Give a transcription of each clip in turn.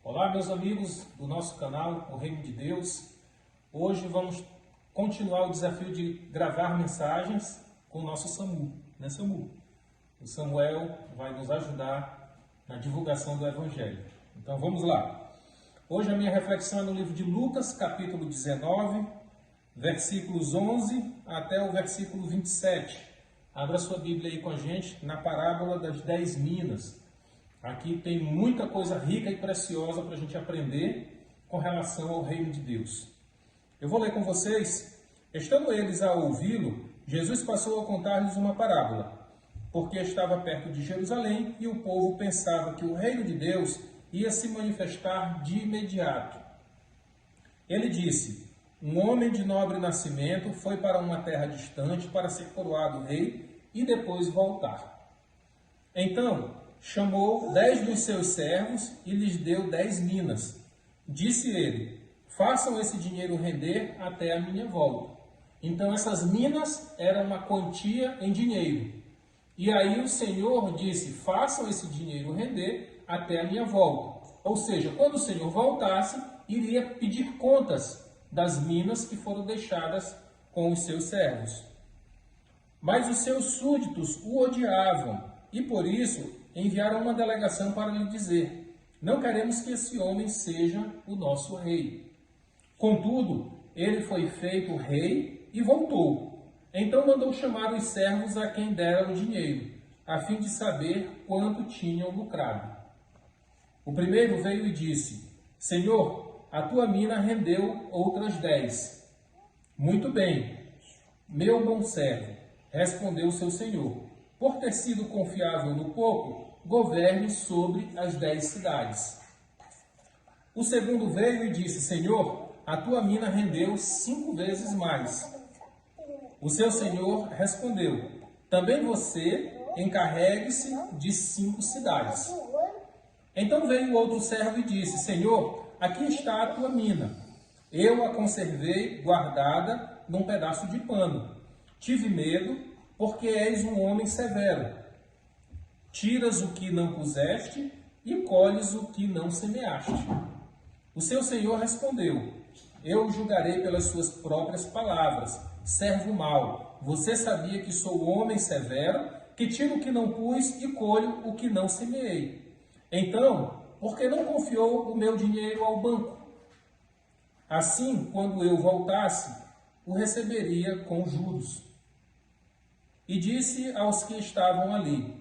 Olá, meus amigos do nosso canal, O Reino de Deus. Hoje vamos continuar o desafio de gravar mensagens com o nosso SAMU, né, SAMU? O Samuel vai nos ajudar na divulgação do Evangelho. Então vamos lá. Hoje a minha reflexão é no livro de Lucas, capítulo 19, versículos 11 até o versículo 27. Abra sua Bíblia aí com a gente na parábola das 10 minas. Aqui tem muita coisa rica e preciosa para a gente aprender com relação ao reino de Deus. Eu vou ler com vocês. Estando eles a ouvi-lo, Jesus passou a contar-lhes uma parábola, porque estava perto de Jerusalém e o povo pensava que o reino de Deus ia se manifestar de imediato. Ele disse: um homem de nobre nascimento foi para uma terra distante para ser coroado rei e depois voltar. Então chamou 10 dos seus servos e lhes deu 10 minas. Disse ele: façam esse dinheiro render até a minha volta. Então essas minas eram uma quantia em dinheiro. E aí o Senhor disse: façam esse dinheiro render até a minha volta. Ou seja, quando o Senhor voltasse, iria pedir contas das minas que foram deixadas com os seus servos. Mas os seus súditos o odiavam e por isso enviaram uma delegação para lhe dizer: não queremos que esse homem seja o nosso rei. Contudo, ele foi feito rei e voltou. Então mandou chamar os servos a quem dera o dinheiro, a fim de saber quanto tinham lucrado. O primeiro veio e disse: Senhor, a tua mina rendeu outras 10. Muito bem, meu bom servo, respondeu seu senhor. Por ter sido confiável no pouco, governe sobre as 10 cidades. O segundo veio e disse: Senhor, a tua mina rendeu 5 vezes mais. O seu senhor respondeu: também você encarregue-se de 5 cidades. Então veio outro servo e disse: Senhor, aqui está a tua mina. Eu a conservei guardada num pedaço de pano. Tive medo, porque és um homem severo. Tiras o que não puseste e colhes o que não semeaste. O seu senhor respondeu: eu julgarei pelas suas próprias palavras. Servo mau, você sabia que sou homem severo, que tiro o que não pus e colho o que não semeei. Então, por que não confiou o meu dinheiro ao banco? Assim, quando eu voltasse, o receberia com juros. E disse aos que estavam ali: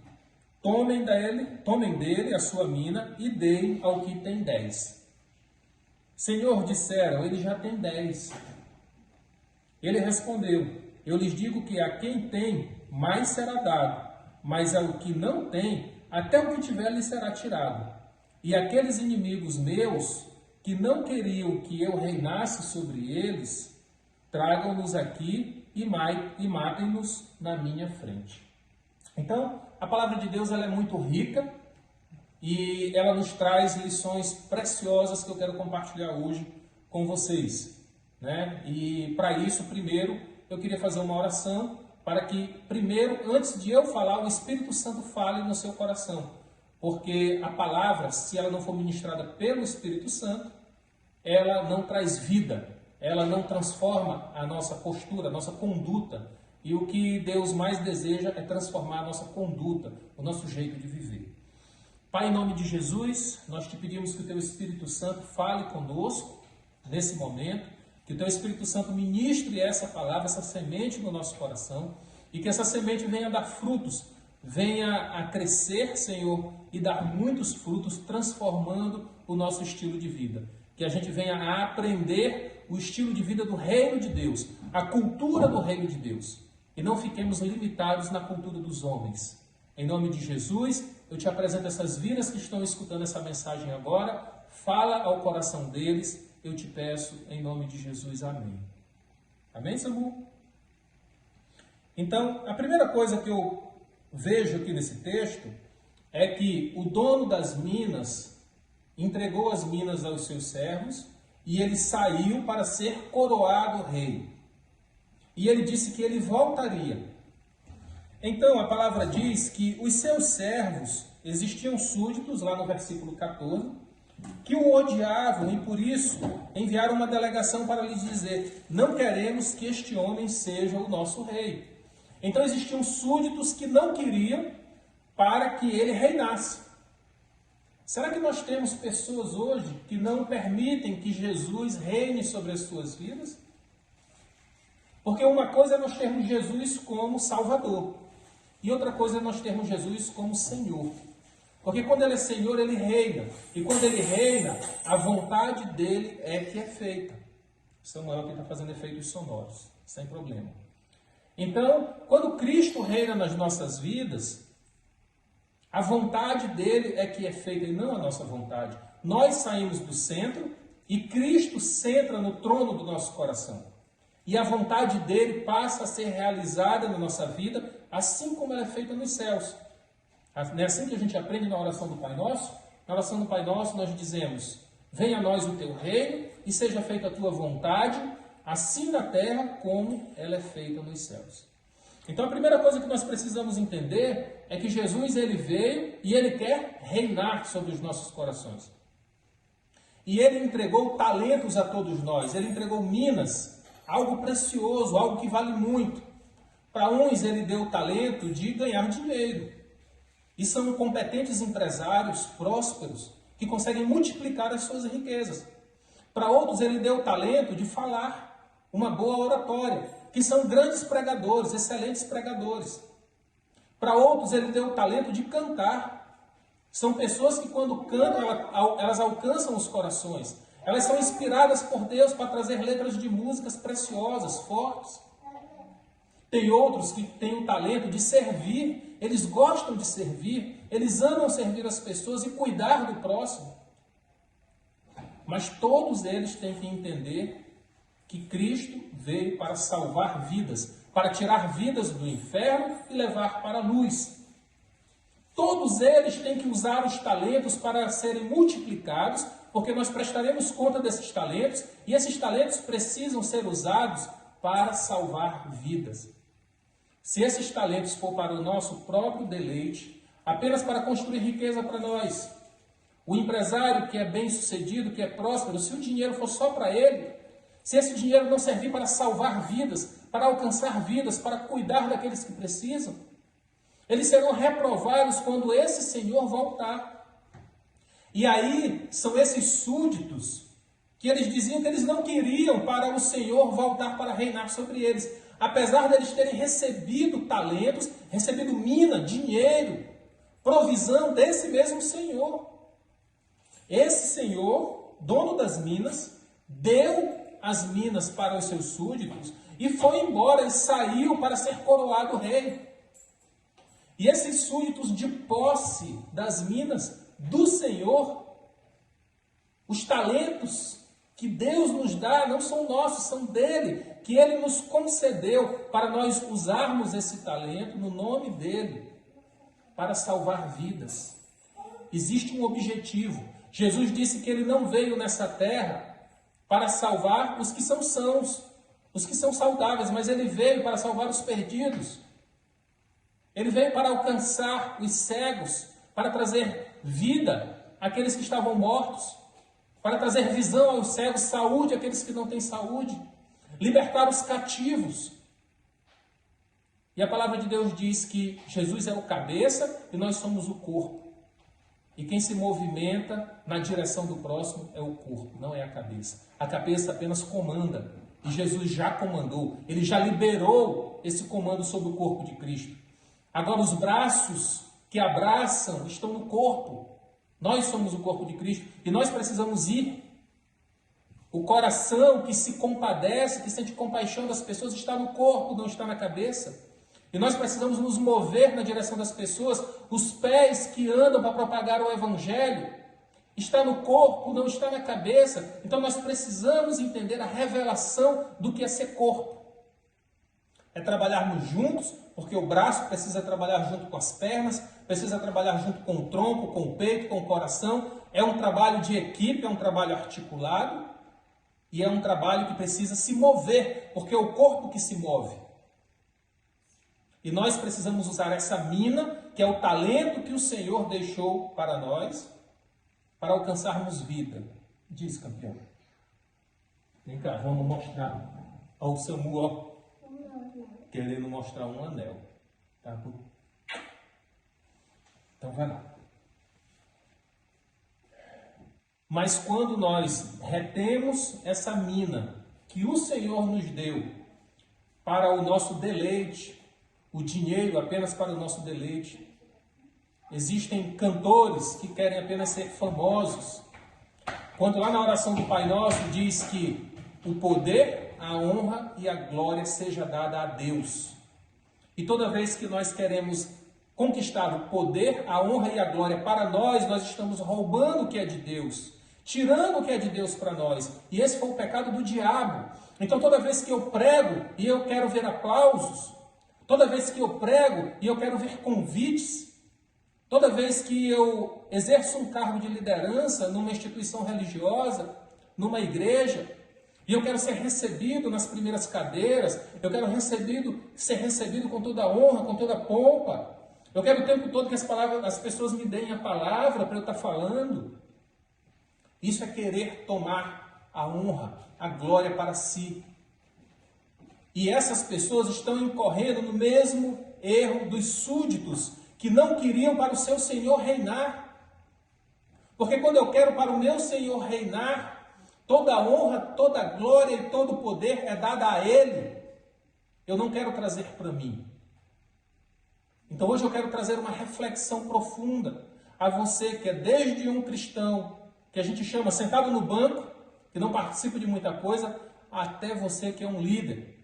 tomem dele a sua mina e deem ao que tem 10. Senhor, disseram, ele já tem 10. Ele respondeu: eu lhes digo que a quem tem, mais será dado, mas ao que não tem, até o que tiver lhe será tirado. E aqueles inimigos meus, que não queriam que eu reinasse sobre eles, tragam-nos aqui e matem-nos na minha frente. Então, a palavra de Deus ela é muito rica e ela nos traz lições preciosas que eu quero compartilhar hoje com vocês, né? E para isso, primeiro, eu queria fazer uma oração para que, primeiro, antes de eu falar, o Espírito Santo fale no seu coração. Porque a palavra, se ela não for ministrada pelo Espírito Santo, ela não traz vida, ela não transforma a nossa postura, a nossa conduta. E o que Deus mais deseja é transformar a nossa conduta, o nosso jeito de viver. Pai, em nome de Jesus, nós te pedimos que o teu Espírito Santo fale conosco nesse momento, que o teu Espírito Santo ministre essa palavra, essa semente no nosso coração, e que essa semente venha dar frutos, venha a crescer, Senhor, e dar muitos frutos, transformando o nosso estilo de vida. Que a gente venha a aprender o estilo de vida do reino de Deus, a cultura do reino de Deus, e não fiquemos limitados na cultura dos homens. Em nome de Jesus, eu te apresento essas vidas que estão escutando essa mensagem agora. Fala ao coração deles, eu te peço em nome de Jesus. Amém. Amém, Samu? Então, a primeira coisa que eu vejo aqui nesse texto é que o dono das minas entregou as minas aos seus servos e ele saiu para ser coroado rei. E ele disse que ele voltaria. Então, a palavra diz que os seus servos, existiam súditos, lá no versículo 14, que o odiavam e por isso enviaram uma delegação para lhe dizer: não queremos que este homem seja o nosso rei. Então existiam súditos que não queriam para que ele reinasse. Será que nós temos pessoas hoje que não permitem que Jesus reine sobre as suas vidas? Porque uma coisa é nós termos Jesus como Salvador e outra coisa é nós termos Jesus como Senhor. Porque quando Ele é Senhor, Ele reina. E quando Ele reina, a vontade dEle é que é feita. Samuel aqui está fazendo efeitos sonoros, sem problema. Então, quando Cristo reina nas nossas vidas, a vontade dEle é que é feita e não a nossa vontade. Nós saímos do centro e Cristo centra no trono do nosso coração. E a vontade dEle passa a ser realizada na nossa vida, assim como ela é feita nos céus. Não é assim que a gente aprende na oração do Pai Nosso? Na oração do Pai Nosso nós dizemos: venha a nós o teu reino e seja feita a tua vontade, assim na terra como ela é feita nos céus. Então a primeira coisa que nós precisamos entender é que Jesus ele veio e ele quer reinar sobre os nossos corações. E ele entregou talentos a todos nós, ele entregou minas, algo precioso, algo que vale muito. Para uns ele deu o talento de ganhar dinheiro. E são competentes empresários prósperos que conseguem multiplicar as suas riquezas. Para outros ele deu o talento de falar, uma boa oratória, que são grandes pregadores, excelentes pregadores. Para outros ele deu o talento de cantar. São pessoas que quando cantam, elas alcançam os corações. Elas são inspiradas por Deus para trazer letras de músicas preciosas, fortes. Tem outros que têm o talento de servir, eles gostam de servir, eles amam servir as pessoas e cuidar do próximo. Mas todos eles têm que entender que Cristo veio para salvar vidas, para tirar vidas do inferno e levar para a luz. Todos eles têm que usar os talentos para serem multiplicados, porque nós prestaremos conta desses talentos e esses talentos precisam ser usados para salvar vidas. Se esses talentos for para o nosso próprio deleite, apenas para construir riqueza para nós, o empresário que é bem-sucedido, que é próspero, se o dinheiro for só para ele, se esse dinheiro não servir para salvar vidas, para alcançar vidas, para cuidar daqueles que precisam, eles serão reprovados quando esse Senhor voltar. E aí são esses súditos que eles diziam que eles não queriam para o Senhor voltar para reinar sobre eles. Apesar deles terem recebido talentos, recebido mina, dinheiro, provisão desse mesmo Senhor. Esse Senhor, dono das minas, deu as minas para os seus súditos e foi embora e saiu para ser coroado rei. E esses súditos de posse das minas do Senhor, os talentos que Deus nos dá não são nossos, são dele, que ele nos concedeu para nós usarmos esse talento no nome dele, para salvar vidas. Existe um objetivo. Jesus disse que ele não veio nessa terra para salvar os que são sãos, os que são saudáveis, mas ele veio para salvar os perdidos. Ele veio para alcançar os cegos, para trazer vida àqueles que estavam mortos, para trazer visão aos cegos, saúde àqueles que não têm saúde, libertar os cativos. E a palavra de Deus diz que Jesus é o cabeça e nós somos o corpo. E quem se movimenta na direção do próximo é o corpo, não é a cabeça. A cabeça apenas comanda. E Jesus já comandou. Ele já liberou esse comando sobre o corpo de Cristo. Agora os braços que abraçam estão no corpo. Nós somos o corpo de Cristo e nós precisamos ir. O coração que se compadece, que sente compaixão das pessoas está no corpo, não está na cabeça. E nós precisamos nos mover na direção das pessoas. Os pés que andam para propagar o Evangelho está no corpo, não está na cabeça. Então nós precisamos entender a revelação do que é ser corpo. É trabalharmos juntos, porque o braço precisa trabalhar junto com as pernas, precisa trabalhar junto com o tronco, com o peito, com o coração. É um trabalho de equipe, é um trabalho articulado e é um trabalho que precisa se mover, porque é o corpo que se move. E nós precisamos usar essa mina, que é o talento que o Senhor deixou para nós, para alcançarmos vida. Diz, campeão. Vem cá, vamos mostrar ao Samu, ó, querendo mostrar um anel. Tá? Então vai lá. Mas quando nós retemos essa mina que o Senhor nos deu para o nosso deleite, o dinheiro apenas para o nosso deleite, existem cantores que querem apenas ser famosos. Quando lá na oração do Pai Nosso diz que o poder, a honra e a glória seja dada a Deus. E toda vez que nós queremos conquistar o poder, a honra e a glória para nós, nós estamos roubando o que é de Deus, tirando o que é de Deus para nós. E esse foi o pecado do diabo. Então toda vez que eu prego e eu quero ver aplausos, toda vez que eu prego e eu quero ver convites, toda vez que eu exerço um cargo de liderança numa instituição religiosa, numa igreja, e eu quero ser recebido nas primeiras cadeiras, eu quero ser recebido com toda a honra, com toda a pompa, eu quero o tempo todo que as pessoas me deem a palavra para eu estar falando. Isso é querer tomar a honra, a glória para si. E essas pessoas estão incorrendo no mesmo erro dos súditos que não queriam para o seu Senhor reinar. Porque quando eu quero para o meu Senhor reinar, toda a honra, toda a glória e todo o poder é dada a Ele. Eu não quero trazer para mim. Então hoje eu quero trazer uma reflexão profunda a você que é desde um cristão, que a gente chama sentado no banco, que não participa de muita coisa, até você que é um líder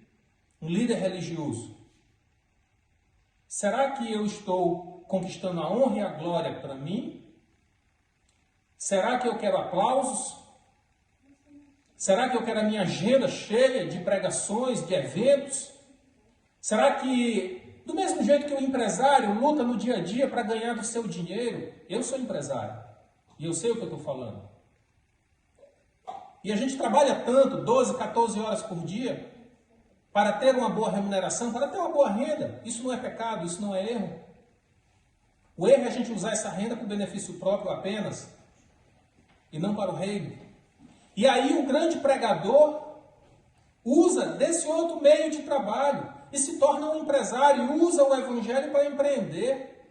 religioso. Será que eu estou conquistando a honra e a glória para mim? Será que eu quero aplausos? Será que eu quero a minha agenda cheia de pregações, de eventos? Será que, do mesmo jeito que o empresário luta no dia a dia para ganhar do seu dinheiro, eu sou empresário e eu sei o que eu estou falando. E a gente trabalha tanto, 12, 14 horas por dia, para ter uma boa remuneração, para ter uma boa renda. Isso não é pecado, isso não é erro. O erro é a gente usar essa renda para o benefício próprio apenas, e não para o reino. E aí o grande pregador usa desse outro meio de trabalho e se torna um empresário, usa o evangelho para empreender,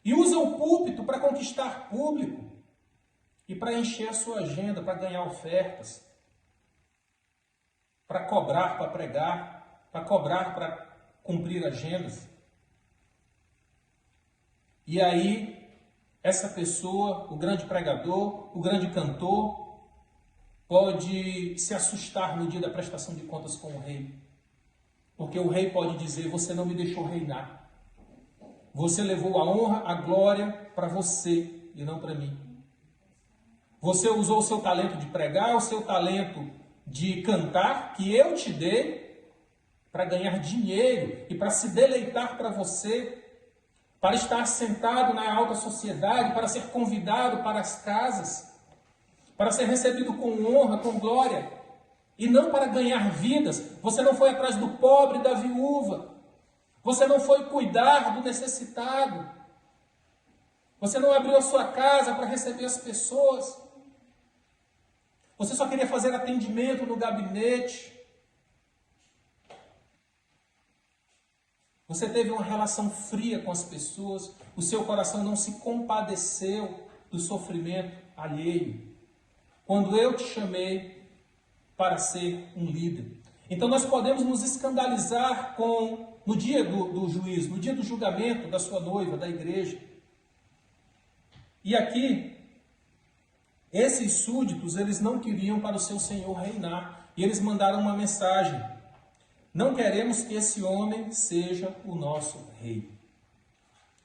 e usa o púlpito para conquistar público, e para encher a sua agenda, para ganhar ofertas, para cobrar, para pregar, para cobrar, para cumprir agendas. E aí, essa pessoa, o grande pregador, o grande cantor, pode se assustar no dia da prestação de contas com o rei. Porque o rei pode dizer, você não me deixou reinar. Você levou a honra, a glória para você e não para mim. Você usou o seu talento de pregar, o seu talento de cantar, que eu te dei, para ganhar dinheiro e para se deleitar para você, para estar sentado na alta sociedade, para ser convidado para as casas, para ser recebido com honra, com glória, e não para ganhar vidas. Você não foi atrás do pobre e da viúva, você não foi cuidar do necessitado, você não abriu a sua casa para receber as pessoas, você só queria fazer atendimento no gabinete. Você teve uma relação fria com as pessoas, o seu coração não se compadeceu do sofrimento alheio. Quando eu te chamei para ser um líder. Então nós podemos nos escandalizar no dia do juízo, no dia do julgamento da sua noiva, da igreja. E aqui, esses súditos, eles não queriam para o seu Senhor reinar. E eles mandaram uma mensagem. Não queremos que esse homem seja o nosso rei.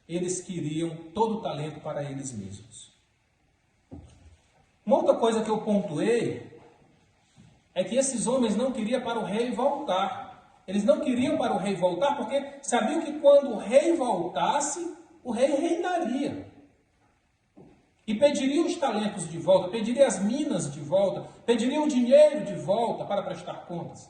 Eles queriam todo o talento para eles mesmos. Uma outra coisa que eu pontuei é que esses homens não queriam para o rei voltar. Eles não queriam para o rei voltar porque sabiam que quando o rei voltasse, o rei reinaria. E pediria os talentos de volta, pediria as minas de volta, pediria o dinheiro de volta para prestar contas.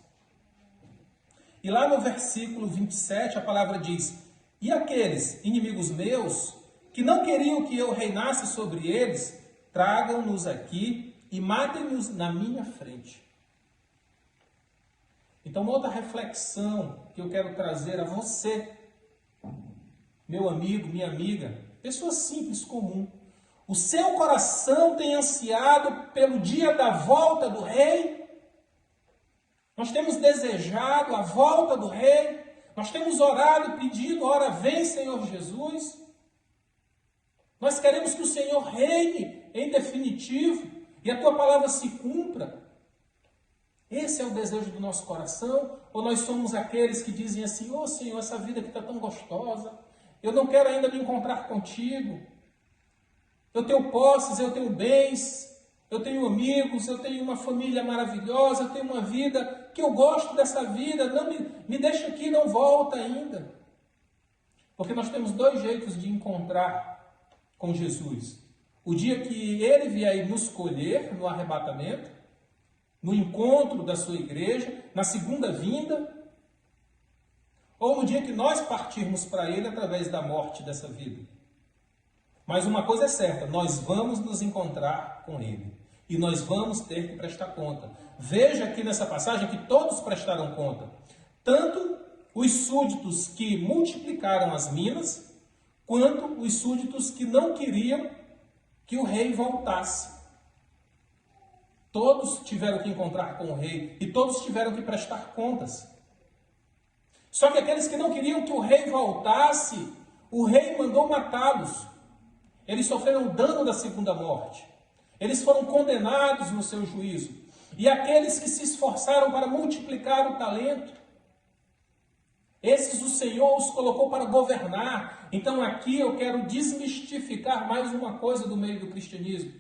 E lá no versículo 27 a palavra diz, e aqueles inimigos meus, que não queriam que eu reinasse sobre eles, tragam-nos aqui e matem-nos na minha frente. Então, uma outra reflexão que eu quero trazer a você, meu amigo, minha amiga, pessoa simples, comum. O seu coração tem ansiado pelo dia da volta do Rei? Nós temos desejado a volta do Rei? Nós temos orado, pedido, ora vem, Senhor Jesus? Nós queremos que o Senhor reine em definitivo e a tua palavra se cumpra. Esse é o desejo do nosso coração? Ou nós somos aqueles que dizem assim, ô Senhor, essa vida aqui está tão gostosa, eu não quero ainda me encontrar contigo. Eu tenho posses, eu tenho bens, eu tenho amigos, eu tenho uma família maravilhosa, eu tenho uma vida que eu gosto dessa vida, não me deixa aqui, não volta ainda. Porque nós temos dois jeitos de encontrar com Jesus. O dia que Ele vier nos colher no arrebatamento, no encontro da sua igreja, na segunda vinda, ou no dia que nós partirmos para Ele através da morte dessa vida. Mas uma coisa é certa, nós vamos nos encontrar com Ele. E nós vamos ter que prestar conta. Veja aqui nessa passagem que todos prestaram conta. Tanto os súditos que multiplicaram as minas, quanto os súditos que não queriam que o rei voltasse. Todos tiveram que encontrar com o rei e todos tiveram que prestar contas. Só que aqueles que não queriam que o rei voltasse, o rei mandou matá-los. Eles sofreram dano da segunda morte. Eles foram condenados no seu juízo. E aqueles que se esforçaram para multiplicar o talento, esses o Senhor os colocou para governar. Então aqui eu quero desmistificar mais uma coisa do meio do cristianismo.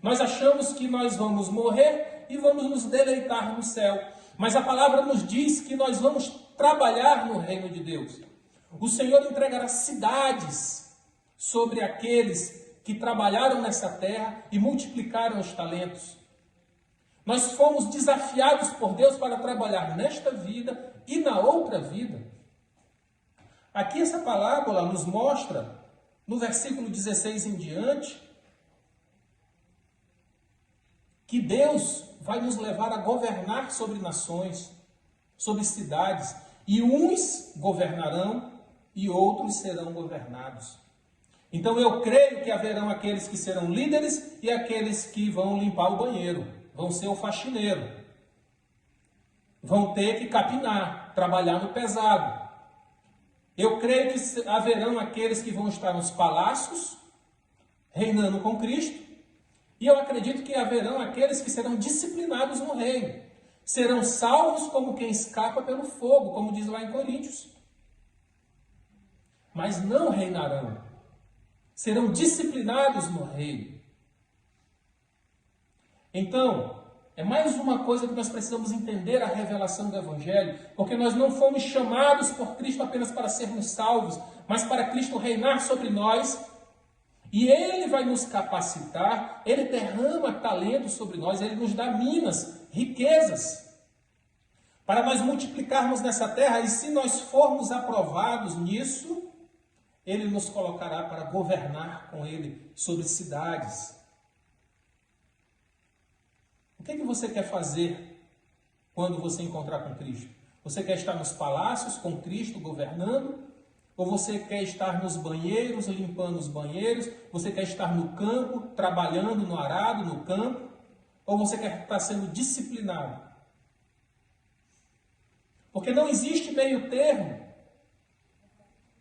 Nós achamos que nós vamos morrer e vamos nos deleitar no céu. Mas a palavra nos diz que nós vamos trabalhar no reino de Deus. O Senhor entregará cidades sobre aqueles que trabalharam nessa terra e multiplicaram os talentos. Nós fomos desafiados por Deus para trabalhar nesta vida e na outra vida. Aqui essa parábola nos mostra, no versículo 16 em diante, que Deus vai nos levar a governar sobre nações, sobre cidades, e uns governarão e outros serão governados. Então eu creio que haverão aqueles que serão líderes e aqueles que vão limpar o banheiro, vão ser o faxineiro, vão ter que capinar, trabalhar no pesado. Eu creio que haverão aqueles que vão estar nos palácios, reinando com Cristo, e eu acredito que haverão aqueles que serão disciplinados no reino, serão salvos como quem escapa pelo fogo, como diz lá em Coríntios, mas não reinarão. Serão disciplinados no reino. Então, é mais uma coisa que nós precisamos entender a revelação do Evangelho, porque nós não fomos chamados por Cristo apenas para sermos salvos, mas para Cristo reinar sobre nós, e Ele vai nos capacitar, Ele derrama talento sobre nós, Ele nos dá minas, riquezas, para nós multiplicarmos nessa terra, e se nós formos aprovados nisso, Ele nos colocará para governar com Ele sobre cidades. O que você quer fazer quando você encontrar com Cristo? Você quer estar nos palácios com Cristo governando? Ou você quer estar nos banheiros, limpando os banheiros? Você quer estar no campo, trabalhando no arado, no campo? Ou você quer estar sendo disciplinado? Porque não existe meio termo.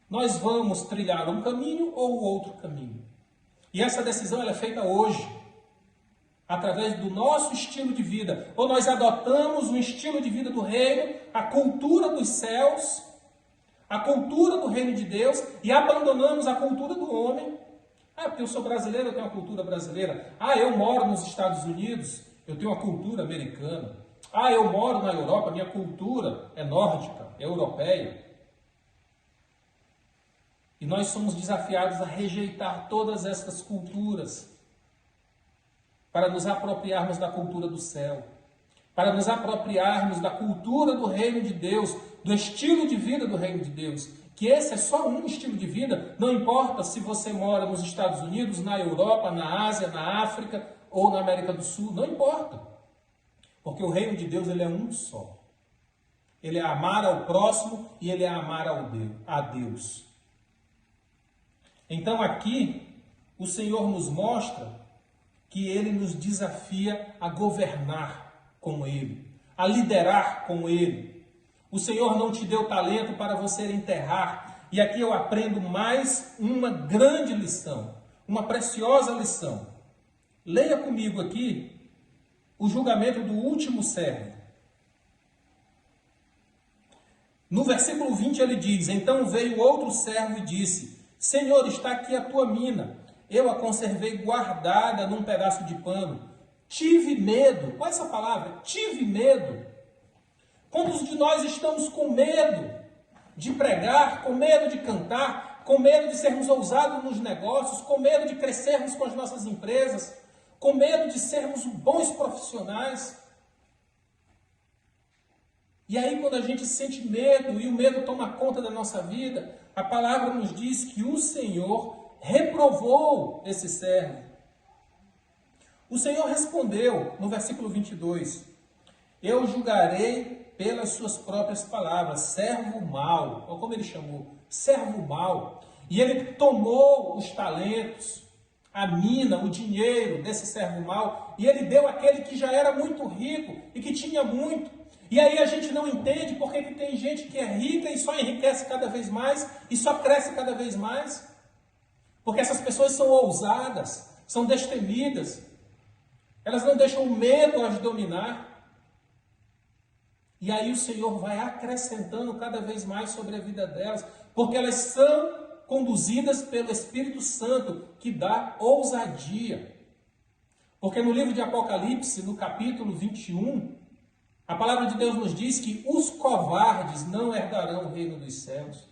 Nós vamos trilhar um caminho ou o outro caminho. E essa decisão ela é feita hoje, através do nosso estilo de vida. Ou nós adotamos o estilo de vida do reino, a cultura dos céus, a cultura do reino de Deus, e abandonamos a cultura do homem. Porque eu sou brasileiro, eu tenho uma cultura brasileira. Eu moro nos Estados Unidos, eu tenho uma cultura americana. Eu moro na Europa, minha cultura é nórdica, é europeia. E nós somos desafiados a rejeitar todas essas culturas para nos apropriarmos da cultura do céu, para nos apropriarmos da cultura do reino de Deus, do estilo de vida do reino de Deus, que esse é só um estilo de vida, não importa se você mora nos Estados Unidos, na Europa, na Ásia, na África ou na América do Sul, não importa. Porque o reino de Deus, ele é um só. Ele é amar ao próximo e ele é amar a Deus. Então aqui, o Senhor nos mostra que ele nos desafia a governar com ele, a liderar com ele. O Senhor não te deu talento para você enterrar. E aqui eu aprendo mais uma grande lição, uma preciosa lição. Leia comigo aqui o julgamento do último servo. No versículo 20 ele diz: então veio outro servo e disse: Senhor, está aqui a tua mina. Eu a conservei guardada num pedaço de pano. Tive medo. Olha essa palavra, tive medo. Quantos de nós estamos com medo de pregar, com medo de cantar, com medo de sermos ousados nos negócios, com medo de crescermos com as nossas empresas, com medo de sermos bons profissionais? E aí, quando a gente sente medo e o medo toma conta da nossa vida, a palavra nos diz que o Senhor reprovou esse servo. O Senhor respondeu no versículo 22, eu julgarei pelas suas próprias palavras, servo mau. Olha como ele chamou, servo mau. E ele tomou os talentos, a mina, o dinheiro desse servo mau, e ele deu àquele que já era muito rico e que tinha muito. E aí a gente não entende porque que tem gente que é rica e só enriquece cada vez mais e só cresce cada vez mais. Porque essas pessoas são ousadas, são destemidas. Elas não deixam o medo as dominar. E aí o Senhor vai acrescentando cada vez mais sobre a vida delas, porque elas são conduzidas pelo Espírito Santo, que dá ousadia. Porque no livro de Apocalipse, no capítulo 21, a palavra de Deus nos diz que os covardes não herdarão o reino dos céus.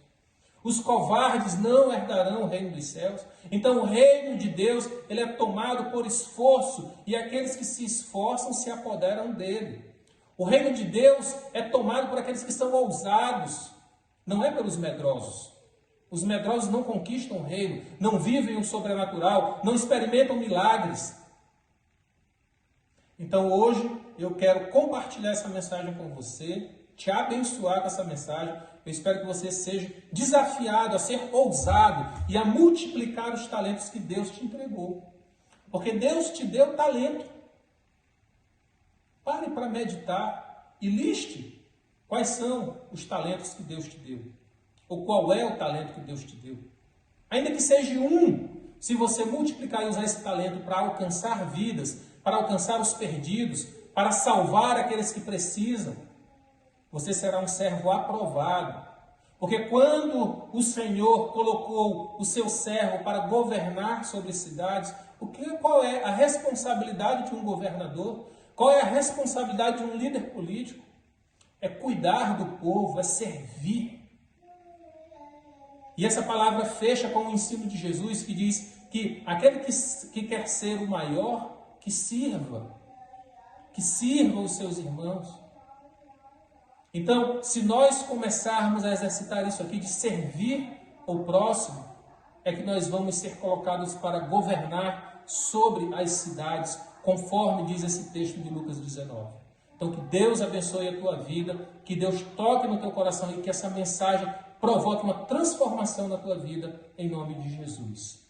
Os covardes não herdarão o reino dos céus. Então o reino de Deus, ele é tomado por esforço, e aqueles que se esforçam se apoderam dele. O reino de Deus é tomado por aqueles que são ousados, não é pelos medrosos. Os medrosos não conquistam o reino, não vivem o sobrenatural, não experimentam milagres. Então hoje eu quero compartilhar essa mensagem com você, te abençoar com essa mensagem. Eu espero que você seja desafiado a ser ousado e a multiplicar os talentos que Deus te entregou. Porque Deus te deu talento. Pare para meditar e liste quais são os talentos que Deus te deu. Ou qual é o talento que Deus te deu. Ainda que seja um, se você multiplicar e usar esse talento para alcançar vidas, para alcançar os perdidos, para salvar aqueles que precisam, você será um servo aprovado. Porque quando o Senhor colocou o seu servo para governar sobre cidades, qual é a responsabilidade de um governador? Qual é a responsabilidade de um líder político? É cuidar do povo, é servir. E essa palavra fecha com o ensino de Jesus, que diz que aquele que quer ser o maior, que sirva os seus irmãos. Então, se nós começarmos a exercitar isso aqui de servir o próximo, é que nós vamos ser colocados para governar sobre as cidades, conforme diz esse texto de Lucas 19. Então, que Deus abençoe a tua vida, que Deus toque no teu coração e que essa mensagem provoque uma transformação na tua vida, em nome de Jesus.